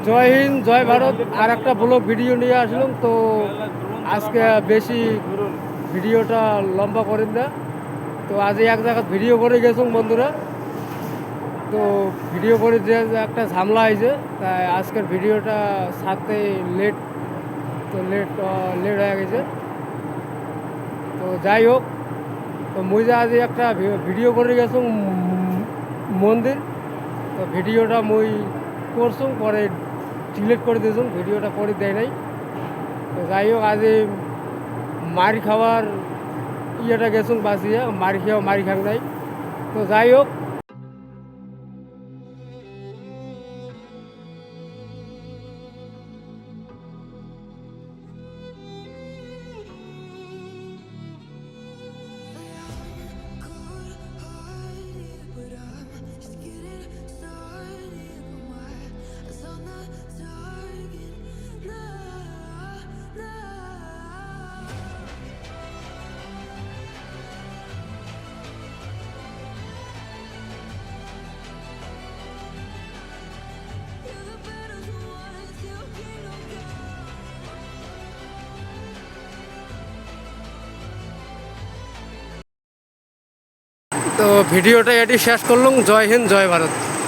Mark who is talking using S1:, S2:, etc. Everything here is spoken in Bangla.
S1: জয় হিন্দ, জয় ভারত। আর একটা ব্লগ ভিডিও নিয়ে আসলাম। তো আজকে বেশি ভিডিওটা লম্বা করেন না। তো আজ এক জায়গায় ভিডিও করে গেছুন বন্ধুরা। তো ভিডিও করে যে একটা ঝামেলা হয়েছে, তাই আজকের ভিডিওটা সাথে লেট, তো লেট লেট হয়ে গেছে। তো যাই হোক, তো মুই যে আজ একটা ভিডিও করে গেছুম মন্দির। তো ভিডিওটা মুই করছুম, পরে ডিলিট করে দিয়েছুম, ভিডিওটা করে দেয় নাই। তো যাই হোক, আজ মার খাওয়ার ইয়েটা গেছুন বাঁচিয়ে, মার খেয়েও মার খাং নাই। তো যাই হোক, তো ভিডিওটা এটি শেষ করলাম। জয় হিন্দ, জয় ভারত।